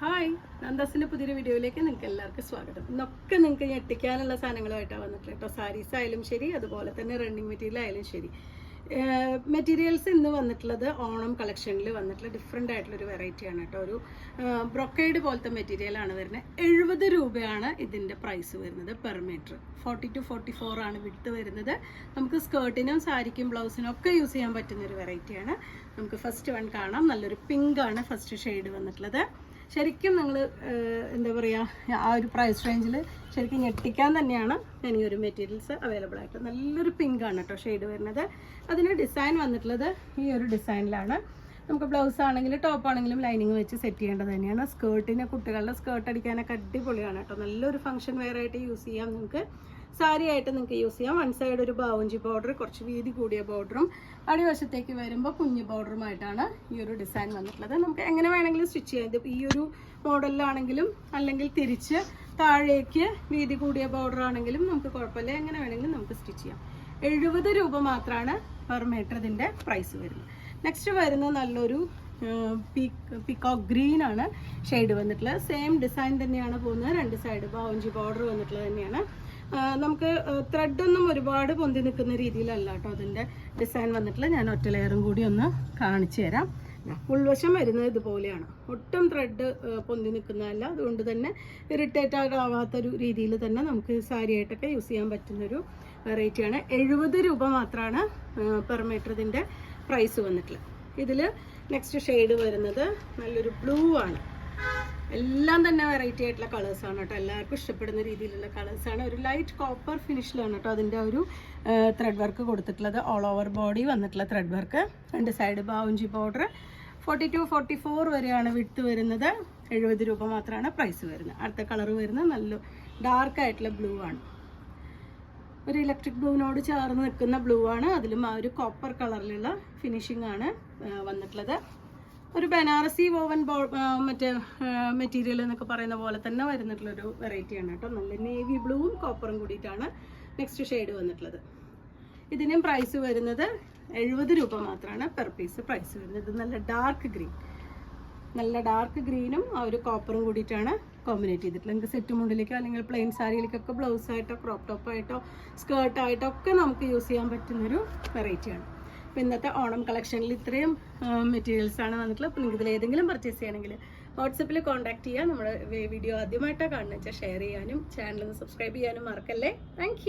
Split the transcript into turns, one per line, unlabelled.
Hi, നന്ദാസിൻ്റെ പുതിയൊരു വീഡിയോയിലേക്ക് നിങ്ങൾക്ക് എല്ലാവർക്കും സ്വാഗതം. ഇന്നൊക്കെ നിങ്ങൾക്ക് ഞെട്ടിക്കാനുള്ള സാധനങ്ങളുമായിട്ടാണ് വന്നിട്ടുള്ളത് കേട്ടോ. സാരീസ് ആയാലും ശരി, അതുപോലെ തന്നെ റണ്ണിങ് മെറ്റീരിയൽ ആയാലും ശരി. മെറ്റീരിയൽസ് ഇന്ന് വന്നിട്ടുള്ളത് ഓണം കളക്ഷനിൽ വന്നിട്ടുള്ള ഡിഫറെൻ്റ് ആയിട്ടുള്ളൊരു വെറൈറ്റിയാണ് കേട്ടോ. ഒരു ബ്രൊക്കേഡ് പോലത്തെ മെറ്റീരിയലാണ് വരുന്നത്. 70 രൂപയാണ് ഇതിൻ്റെ പ്രൈസ് വരുന്നത് പെർ മീറ്റർ. 40 to 44 ആണ് വിട്ട് വരുന്നത്. നമുക്ക് സ്കേർട്ടിനും സാരിക്കും ബ്ലൗസിനും ഒക്കെ യൂസ് ചെയ്യാൻ പറ്റുന്നൊരു വെറൈറ്റിയാണ്. നമുക്ക് ഫസ്റ്റ് വൺ കാണാം. നല്ലൊരു പിങ്ക് ആണ് ഫസ്റ്റ് ഷെയ്ഡ് വന്നിട്ടുള്ളത്. ശരിക്കും നിങ്ങൾ എന്താ പറയുക, ആ ഒരു പ്രൈസ് റേഞ്ചിൽ ശരിക്കും ഞെട്ടിക്കാൻ തന്നെയാണ് ഞാൻ ഈ ഒരു മെറ്റീരിയൽസ് അവൈലബിൾ ആയിട്ട്. നല്ലൊരു പിങ്ക് ആണ് കേട്ടോ ഷെയ്ഡ് വരുന്നത്. അതിന് ഡിസൈൻ വന്നിട്ടുള്ളത് ഈ ഒരു ഡിസൈനിലാണ്. നമുക്ക് ബ്ലൗസ് ആണെങ്കിലും ടോപ്പ് ആണെങ്കിലും ലൈനിങ് വെച്ച് സെറ്റ് ചെയ്യേണ്ടത് തന്നെയാണ്. സ്കേർട്ടിന് കുട്ടികളുടെ സ്കേർട്ട് അടിക്കാനൊക്കെ അടിപൊളിയാണ് കേട്ടോ. നല്ലൊരു ഫംഗ്ഷൻ വെയർ ആയിട്ട് യൂസ് ചെയ്യാം. നിങ്ങൾക്ക് സാരി ആയിട്ട് നിങ്ങൾക്ക് യൂസ് ചെയ്യാം. വൺ സൈഡ് ഒരു ബാവുഞ്ചി ബോർഡർ, കുറച്ച് വീതി കൂടിയ ബോർഡറും അടിവശത്തേക്ക് വരുമ്പോൾ കുഞ്ഞു ബോർഡറുമായിട്ടാണ് ഈ ഒരു ഡിസൈൻ വന്നിട്ടുള്ളത്. നമുക്ക് എങ്ങനെ വേണമെങ്കിലും സ്റ്റിച്ച് ചെയ്യാം. ഇത് ഈ ഒരു മോഡലിലാണെങ്കിലും അല്ലെങ്കിൽ തിരിച്ച് താഴേക്ക് വീതി കൂടിയ ബോർഡർ ആണെങ്കിലും നമുക്ക് കുഴപ്പമില്ല. എങ്ങനെ വേണമെങ്കിലും നമുക്ക് സ്റ്റിച്ച് ചെയ്യാം. 70 രൂപ മാത്രമാണ് പെർ മീറ്റർ ഇതിൻ്റെ പ്രൈസ് വരുന്നത്. നെക്സ്റ്റ് വരുന്നത് നല്ലൊരു പീകോക്ക് ഗ്രീൻ ആണ് ഷെയ്ഡ് വന്നിട്ടുള്ളത്. സെയിം ഡിസൈൻ തന്നെയാണ് പോകുന്നത്. രണ്ട് സൈഡ് ബാവുഞ്ചി ബോർഡർ വന്നിട്ടുള്ളത് തന്നെയാണ്. നമുക്ക് ത്രെഡൊന്നും ഒരുപാട് പൊന്തി നിൽക്കുന്ന രീതിയിലല്ല കേട്ടോ അതിൻ്റെ ഡിസൈൻ വന്നിട്ടുള്ളത്. ഞാൻ ഒറ്റ ലെയറും കൂടി ഒന്ന് കാണിച്ചു തരാം. ഉൾവശം വരുന്നത് ഇതുപോലെയാണ്. ഒട്ടും ത്രെഡ് പൊന്തി നിൽക്കുന്നതല്ല. അതുകൊണ്ട് തന്നെ ഇറിറ്റേറ്റ് ആവാത്തൊരു രീതിയിൽ തന്നെ നമുക്ക് സാരി ആയിട്ടൊക്കെ യൂസ് ചെയ്യാൻ പറ്റുന്നൊരു വെറൈറ്റിയാണ്. 70 രൂപ മാത്രമാണ് പെർ മീറ്റർ ഇതിൻ്റെ പ്രൈസ് വന്നിട്ടുള്ളത്. ഇതിൽ നെക്സ്റ്റ് ഷെയ്ഡ് വരുന്നത് നല്ലൊരു ബ്ലൂ ആണ്. എല്ലാം തന്നെ വെറൈറ്റി ആയിട്ടുള്ള കളേഴ്സാണ് കേട്ടോ. എല്ലാവർക്കും ഇഷ്ടപ്പെടുന്ന രീതിയിലുള്ള കളേഴ്സാണ്. ഒരു ലൈറ്റ് കോപ്പർ ഫിനിഷിലാണ് കേട്ടോ അതിൻ്റെ ഒരു ത്രെഡ് വർക്ക് കൊടുത്തിട്ടുള്ളത്. ഓൾ ഓവർ ബോഡി വന്നിട്ടുള്ള ത്രെഡ് വർക്ക്. രണ്ട് സൈഡ് ബാവുഞ്ചി ബോർഡർ. 40 to 44 വരെയാണ് വിട്ട് വരുന്നത്. 70 രൂപ മാത്രമാണ് പ്രൈസ് വരുന്നത്. അടുത്ത കളർ വരുന്നത് നല്ല ഡാർക്ക് ആയിട്ടുള്ള ബ്ലൂ ആണ്. ഒരു ഇലക്ട്രിക് ബ്ലൂവിനോട് ചേർന്ന് നിൽക്കുന്ന ബ്ലൂ ആണ്. അതിലും ആ ഒരു കോപ്പർ കളറിലുള്ള ഫിനിഷിംഗ് ആണ് വന്നിട്ടുള്ളത്. ഒരു ബനാറസി വോവൻ മറ്റേ മെറ്റീരിയൽ എന്നൊക്കെ പറയുന്ന പോലെ തന്നെ വരുന്നിട്ടുള്ളൊരു വെറൈറ്റിയാണ് കേട്ടോ. നല്ല നേവി ബ്ലൂവും കോപ്പറും കൂടിയിട്ടാണ് നെക്സ്റ്റ് ഷെയ്ഡ് വന്നിട്ടുള്ളത്. ഇതിനും പ്രൈസ് വരുന്നത് 70 രൂപ മാത്രമാണ് പെർ പീസ് പ്രൈസ് വരുന്നത്. ഇത് നല്ല ഡാർക്ക് ഗ്രീനും ആ ഒരു കോപ്പറും കൂടിയിട്ടാണ് കോമ്പിനേറ്റ് ചെയ്തിട്ടുള്ളത്. നിങ്ങൾക്ക് സെറ്റ് മുണ്ടിലേക്കോ അല്ലെങ്കിൽ പ്ലെയിൻ സാരിയിലേക്കൊക്കെ ബ്ലൗസ് ആയിട്ടോ ക്രോപ്പ് ടോപ്പായിട്ടോ സ്കേർട്ടായിട്ടോ ഒക്കെ നമുക്ക് യൂസ് ചെയ്യാൻ പറ്റുന്നൊരു വെറൈറ്റിയാണ്. അപ്പോൾ ഇന്നത്തെ ഓണം കളക്ഷനിൽ ഇത്രയും മെറ്റീരിയൽസാണ് വന്നിട്ടുള്ളത്. അപ്പോൾ നിങ്ങൾക്ക് ഇതിൽ ഏതെങ്കിലും പർച്ചേസ് ചെയ്യണമെങ്കിൽ വാട്സപ്പിൽ കോൺടാക്ട് ചെയ്യുക. നമ്മുടെ വീഡിയോ ആദ്യമായിട്ടാണ് കാണുന്നത് വെച്ചാൽ ഷെയർ ചെയ്യാനും ചാനൽ ഒന്ന് സബ്സ്ക്രൈബ് ചെയ്യാനും മറക്കല്ലേ. താങ്ക്